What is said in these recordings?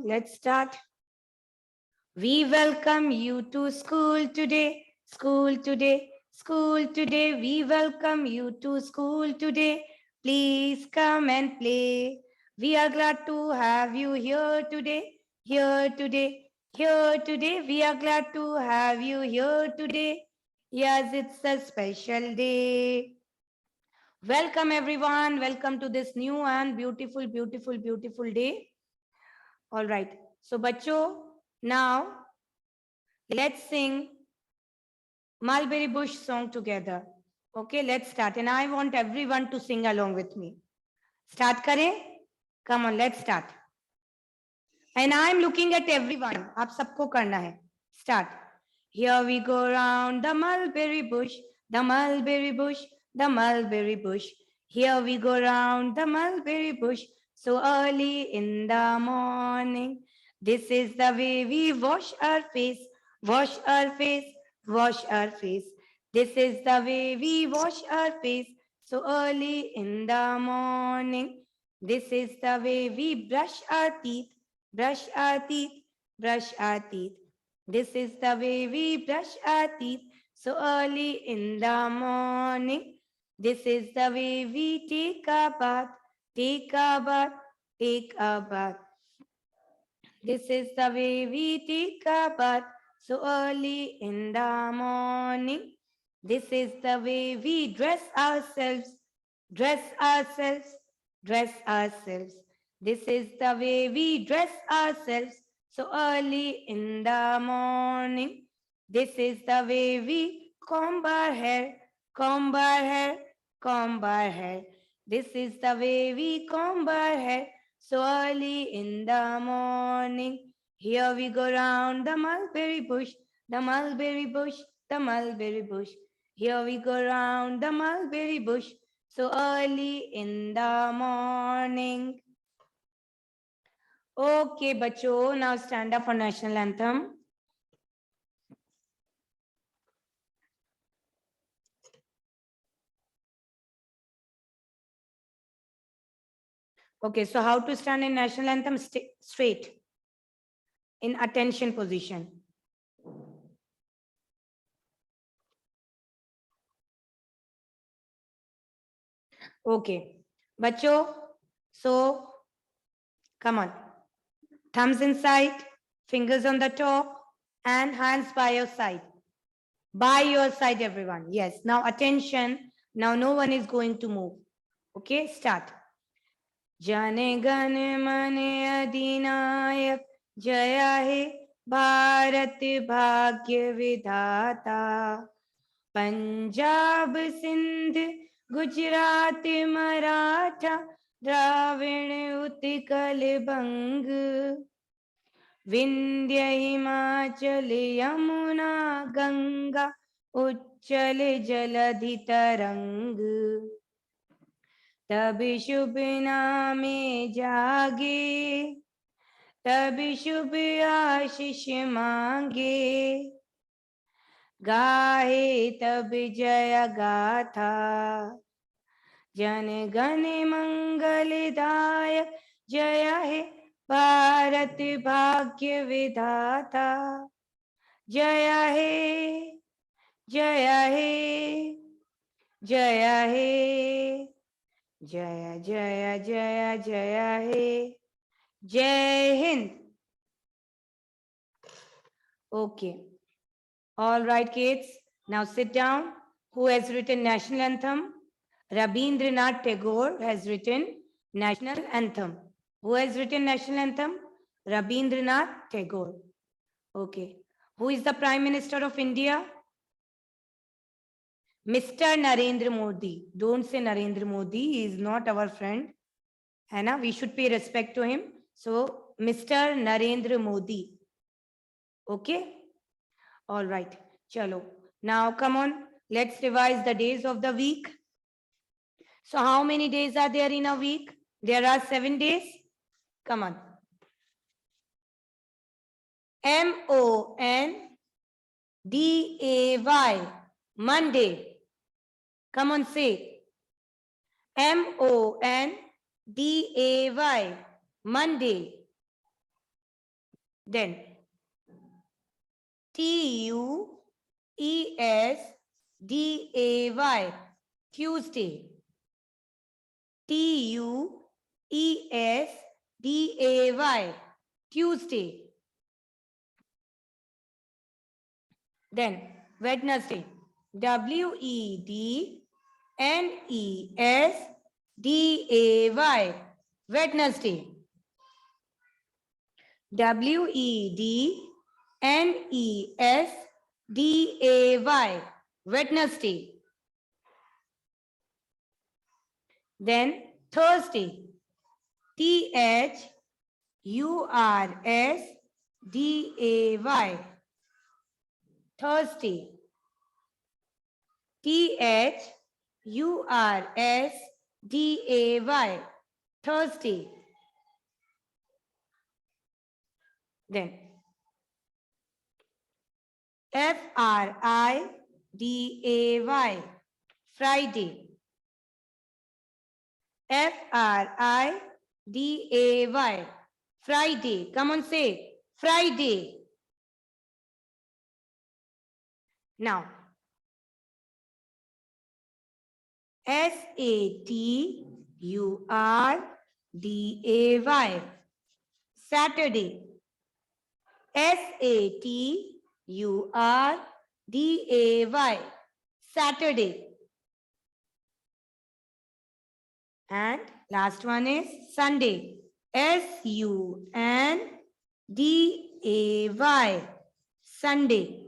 let's start. We welcome you to school today, school today, school today. We welcome you to school today. Please come and play. We are glad to have you here today, here today, here today. We are glad to have you here today. Yes, it's a special day. Welcome everyone. Welcome to this new and beautiful, beautiful, beautiful day. All right. So, bachcho, now let's sing Mulberry Bush song together. Okay, let's start. And I want everyone to sing along with me. Start kare? Come on, let's start. And I'm looking at everyone. Aap sabko karna hai. Start. Here we go round the mulberry bush, the mulberry bush, the mulberry bush. Here we go round the mulberry bush so early in the morning. This is the way we wash our face, wash our face, wash our face. This is the way we wash our face so early in the morning. This is the way we brush our teeth, brush our teeth, brush our teeth. This is the way we brush our teeth so early in the morning. This is the way we take a bath, take a bath, take a bath. This is the way we take a bath so early in the morning. This is the way we dress ourselves, dress ourselves, dress ourselves. This is the way we dress ourselves so early in the morning. This is the way we comb our hair, comb our hair, comb our hair. This is the way we comb our hair so early in the morning. Here we go round the mulberry bush, the mulberry bush, the mulberry bush. Here we go round the mulberry bush so early in the morning. Okay, bacho, now stand up for national anthem. Okay, so how to stand in national anthem? Straight, in attention position. Okay, bacho, so come on. Thumbs inside, fingers on the top, and hands by your side. By your side, everyone. Yes, now attention. Now no one is going to move. Okay, start. Jane Gane Mane Adinayak Jaya He Bharat Bhagya Vidhata Punjab Sindh Gujarat Maratha Dravin Utkal Bang Vindhya Himachal Yamuna Ganga उच्चल जलधि तरंग तब शुभ नामे जागे तब शुभ आशीष मांगे गाहे तब जय गाथा जन गण मंगलदायक जय हे भारत भाग्य विधाता जय हे जय हे जय हे जय जय जय जय हे जय Hind. Okay, all right kids, now sit down. Who has written national anthem? Rabindranath Tagore has written national anthem. Who has written national anthem? Rabindranath Tagore. Okay. Who is the Prime Minister of India? Mr. Narendra Modi. Don't say Narendra Modi. He is not our friend. Hana, we should pay respect to him. So, Mr. Narendra Modi. Okay? All right. Chalo. Now, come on. Let's revise the days of the week. So, how many days are there in a week? There are 7 days. Come on. M-O-N-D-A-Y. Monday. Come on, say. M-O-N-D-A-Y. Monday. Then Tuesday, Tuesday. Tuesday, Tuesday. Then Wednesday, Wednesday, Wednesday. Wednesday, Wednesday. Then Thursday, Thursday, Thursday. Thursday, Thursday. Then Friday, Friday. Friday, Friday. Come on, say Friday. Now, Saturday, Saturday. Saturday, Saturday. And last one is Sunday. Sunday, Sunday.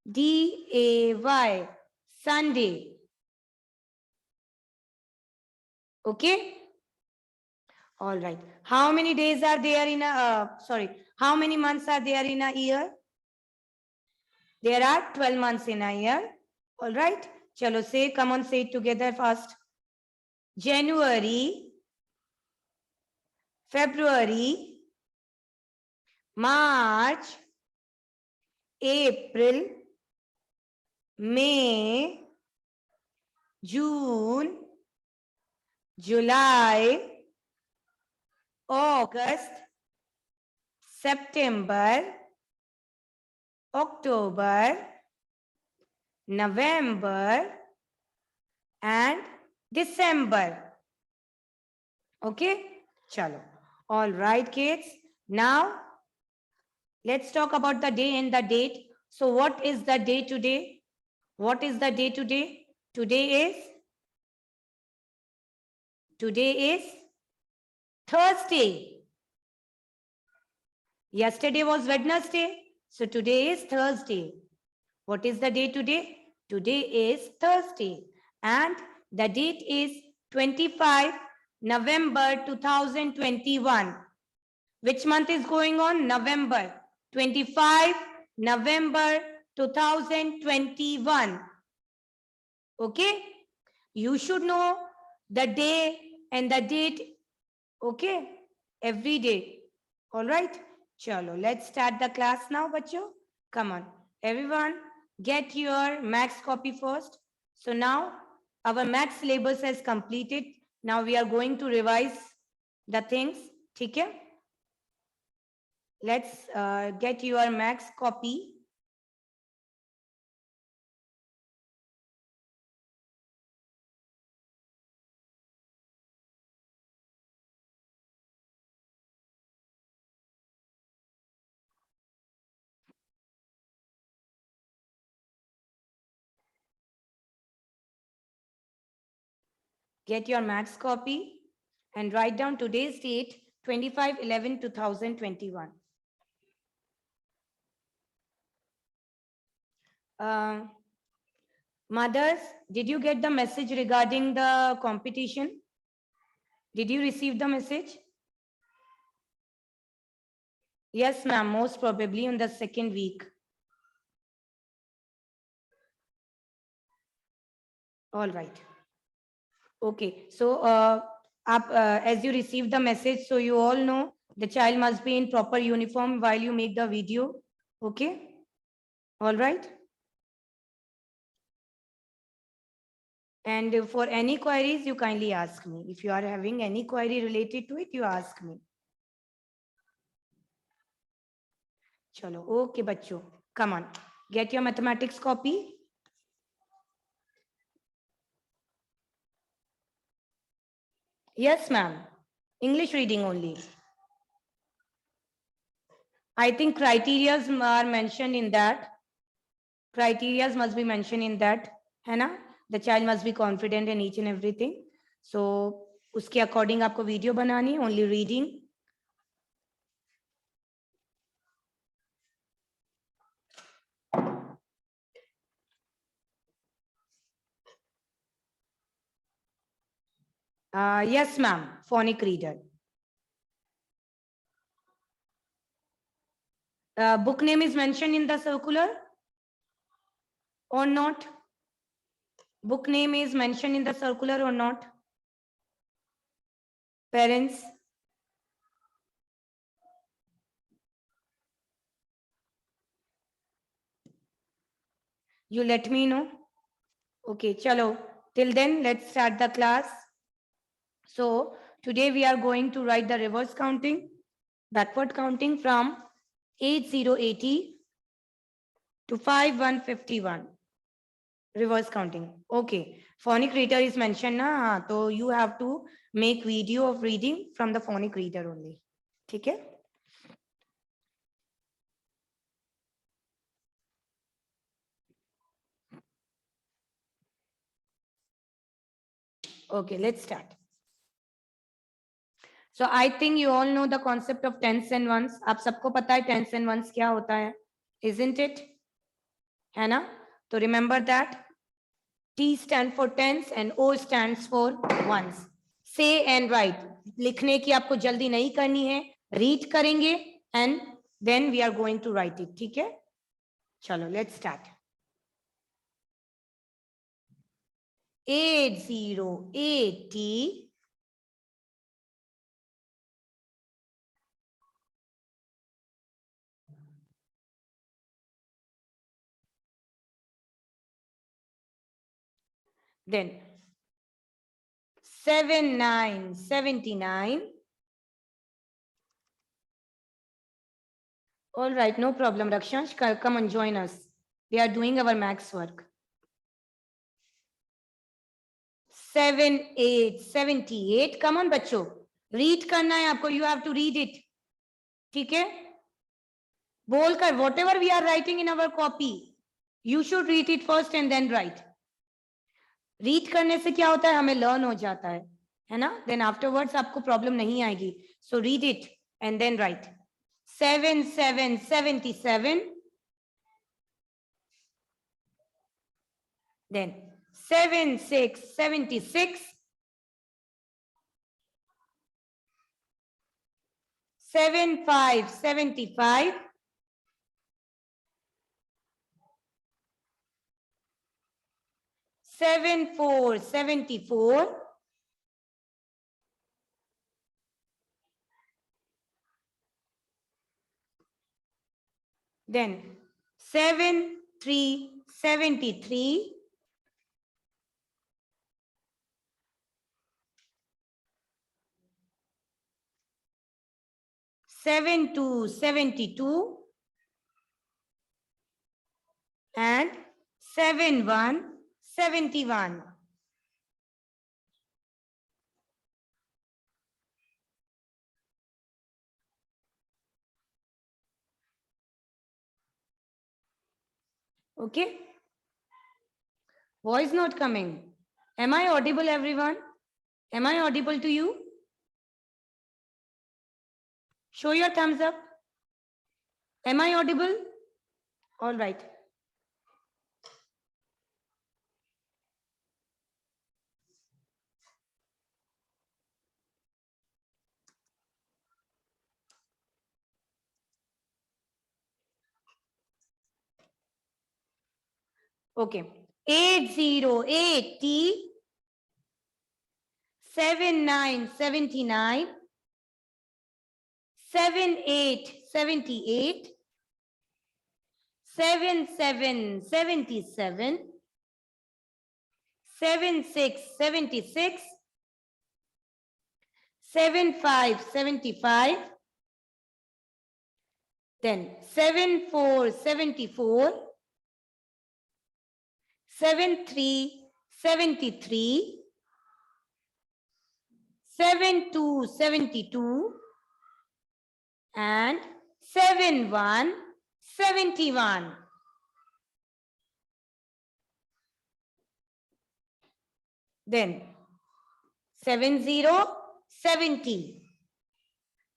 Sunday, Sunday. Okay? All right. How many days are there in a, how many months are there in a year? There are 12 months in a year. All right. Chalo, say, come on, say it together first. January, February, March, April, May, June, July, August, September, October, November, and December. Okay? Chalo. All right, kids. Now, let's talk about the day and the date. So, what is the day today? What is the day today? Today is Thursday. Yesterday was Wednesday. So, today is Thursday. What is the day today? Today is Thursday. And the date is 25 November 2021. Which month is going on? November. 25 November 2021. Okay? You should know the day and the date. Okay? Every day. All right? Chalo, let's start the class now, bacho. Come on. Everyone, get your max copy first. So now our max syllabus has completed. Now we are going to revise the things. Okay? Let's get your max copy. Get your max copy and write down today's date, 25/11/2021. Mothers, did you get the message regarding the competition? Did you receive the message? Yes, ma'am, most probably in the second week. All right. Okay, so as you receive the message, so you all know the child must be in proper uniform while you make the video. Okay. All right. And for any queries, you kindly ask me. If you are having any query related to it, you ask me. Chalo, okay, bachcho. Come on, get your mathematics copy. Yes, ma'am. English reading only. I think criterias are mentioned in that. Criterias must be mentioned in that. है ना? The child must be confident in each and everything. So, उसके according आपको video बनानी है, only reading. Yes, ma'am. Phonic reader. Book name is mentioned in the circular or not? Book name is mentioned in the circular or not? Parents? You let me know. Okay, chalo. Till then, let's start the class. So, today we are going to write the reverse counting, backward counting from 8080 to 5151. Reverse counting. Okay. Phonic reader is mentioned na, so you have to make video of reading from the phonic reader only. ठीक है? Okay, let's start. So I think you all know the concept of tens and ones. आप सबको पता है tens and ones क्या होता है? Isn't it? है ना? तो remember that. T stands for tens and O stands for ones. Say and write. लिखने की आपको जल्दी नहीं करनी है. Read करेंगे and then we are going to write it. ठीक है? चलो, let's start. 8080 then 7979. All right, no problem, Rakshansh. Come and join us. We are doing our max work. 7878. Come on, बच्चों. Read करना है आपको. You have to read it. ठीक है? बोलकर whatever we are writing in our copy, you should read it first and then write. Read करने से क्या होता है? हमें learn हो जाता है ना? Then afterwards आपको problem नहीं आएगी. So read it and then write. 7777. Then 7676. 7575. 7474. 7373. 7272. And 7171. Okay. Voice not coming. Am I audible, everyone? Am I audible to you? Show your thumbs up. Am I audible? All right. Okay. 8080. 7979. 7878. 7777. 7 6 76, 7 5 75, then 7 4 74, 7 3 73, 7 2 72, and 7 1 71. Then 70 70.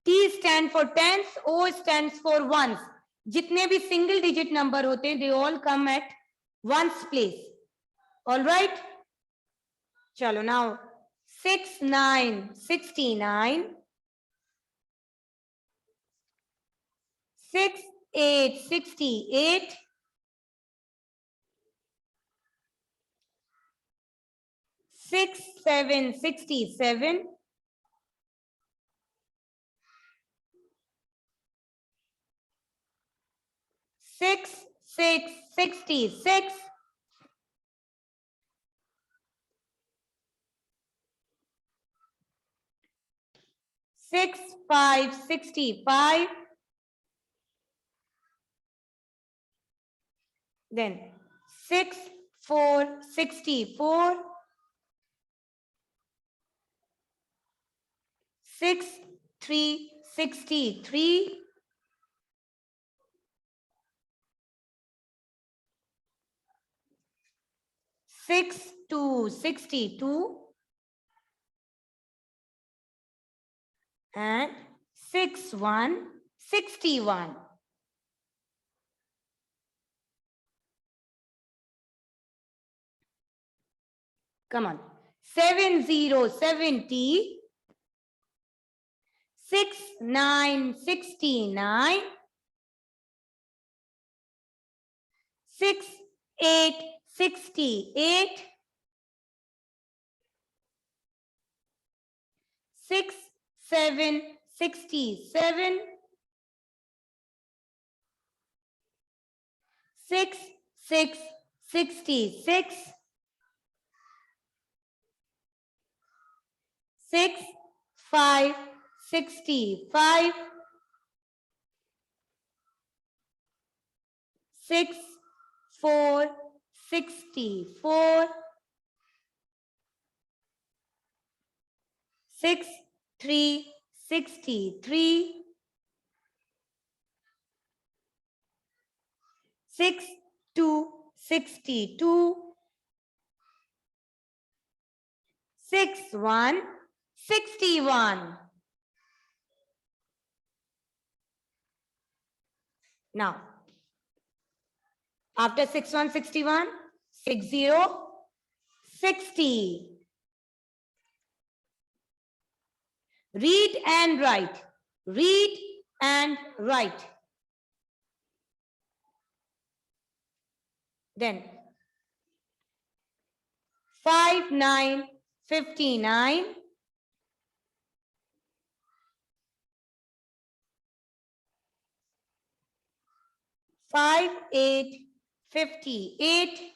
T stands for tens, O stands for ones. जितने भी single digit number होते हैं, they all come at ones place. All right? चलो now 6 9 69, 6 8 68, 6 7 67, 6 6 66, 6 5 65, then 6 4 64, 6 3 63, 6 2 62, and 6 1 61. Come on. 7 0 70, 6 9 69, 6 8 68, 6 7 67, 6 6 66, 6 5 65, 6 4 64, 6 3 63, 6 2 62, 6 1 61. Now, after 6 1 61, 6 0 60. Read and write. Read and write. Then 5 9 59, 5 8 58,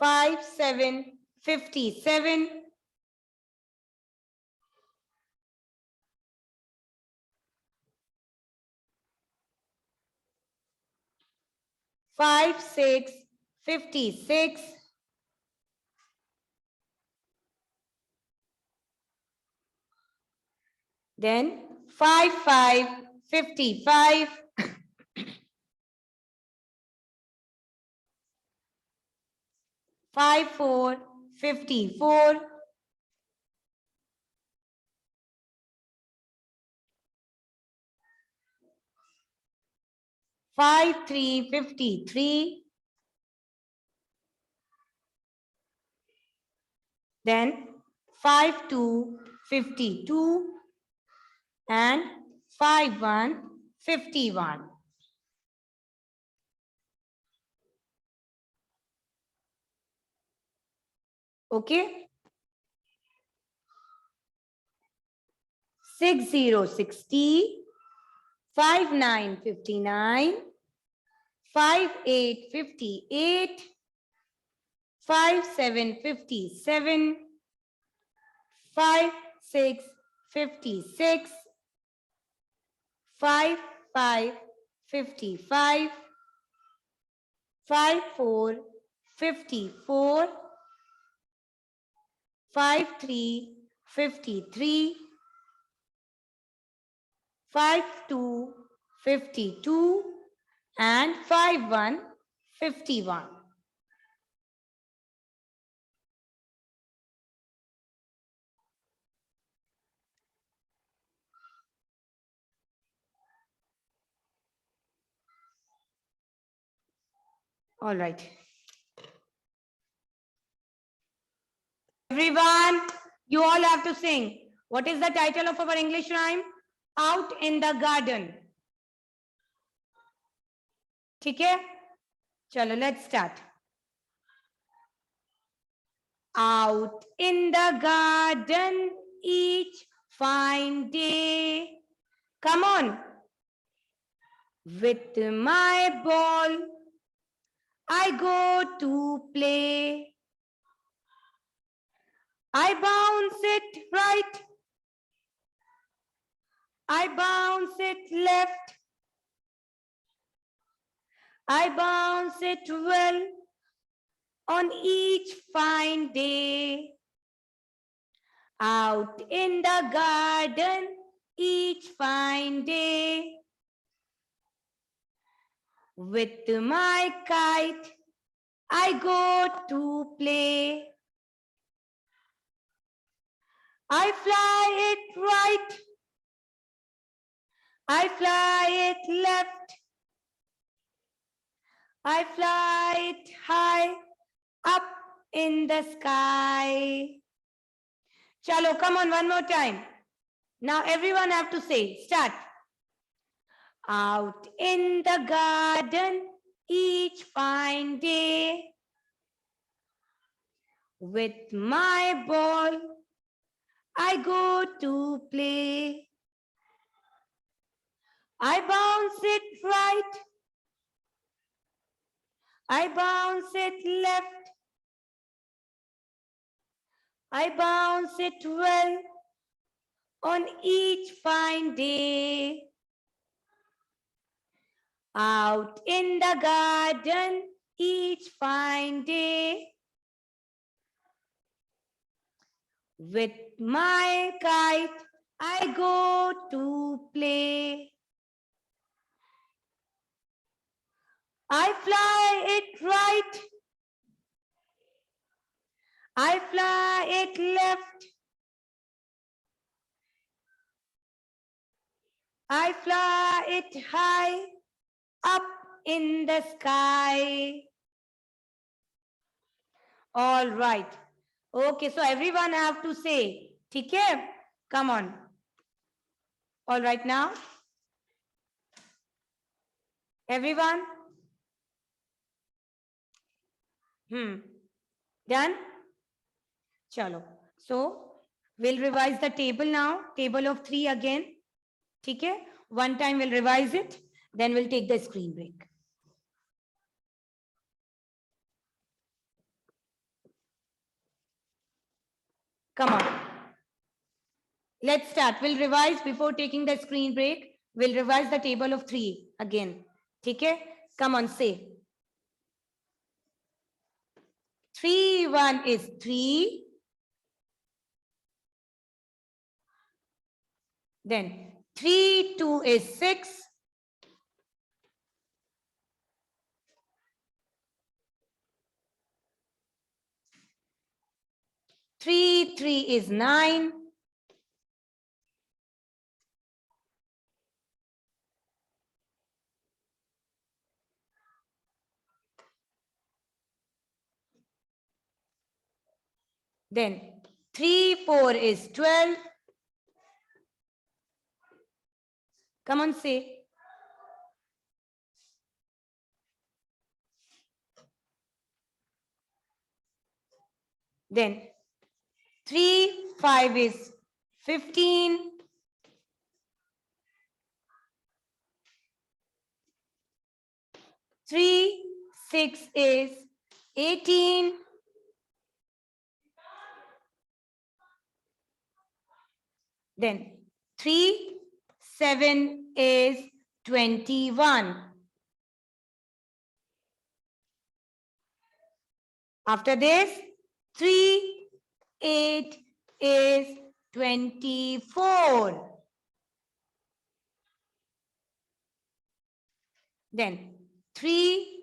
5 7 57, 5 6 56, then 5 5 55, 5 4 54, 5 3 53, then 5 2 52, and 5 1 51. Okay. 60 60, 59 59, 58 58, 57 57, 56 56, 55 55, 54 54, 53 53, 52 52, and 51 51. All right. Everyone, you all have to sing. What is the title of our English rhyme? Out in the garden. ठीक है? चलो, let's start. Out in the garden each fine day. Come on. With my ball, I go to play. I bounce it right. I bounce it left. I bounce it well on each fine day. Out in the garden each fine day. With my kite, I go to play. I fly it right. I fly it left. I fly it high up in the sky. Chalo, come on, one more time. Now everyone have to say, start. Out in the garden each fine day. With my ball, I go to play. I bounce it right. I bounce it left. I bounce it well on each fine day. Out in the garden each fine day. With my kite, I go to play. I fly it right. I fly it left. I fly it high up in the sky. All right. Okay, so everyone have to say, ठीक है? Come on. All right now. Everyone? Done? Chalo. So, we'll revise the table now. Table of 3 again. ठीक है? One time we'll revise it. Then we'll take the screen break. Come on. Let's start. We'll revise before taking the screen break. We'll revise the table of 3 again. Okay? Come on, say. 3 1 is 3. Then 3 2 is 6. 3 3 is 9. 3 4 is 12. Come on, say. Then 3 5 is 15. 6 is 18. Then 3, 7 is 21. After this, 3, 8 is 24. Then 3,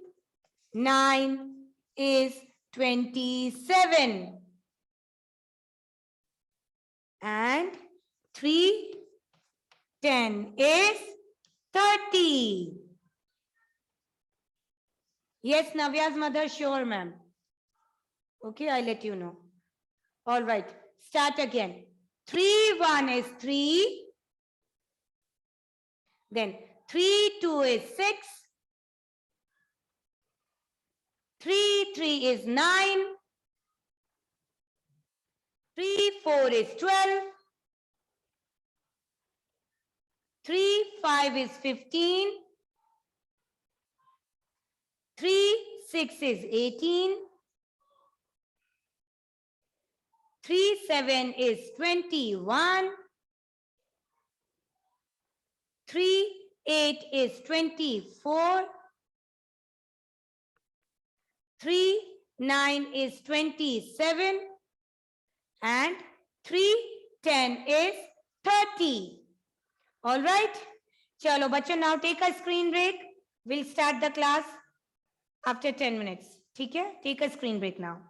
9 is 27. And 3, 10 is 30. Yes, Navya's mother, sure, ma'am. Okay, I'll let you know. All right, start again. 3, 1 is 3. Then 3, 2 is 6. 3, 3 is 9. 3, 4 is 12. 3, 5 is 15. 3, 6 is 18. 3, 7 is 21. 3, 8 is 24. 3, 9 is 27. And 3, 10 is 30. All right. Chalo, bachcho, now take a screen break. We'll start the class after 10 minutes. Okay? Take a screen break now.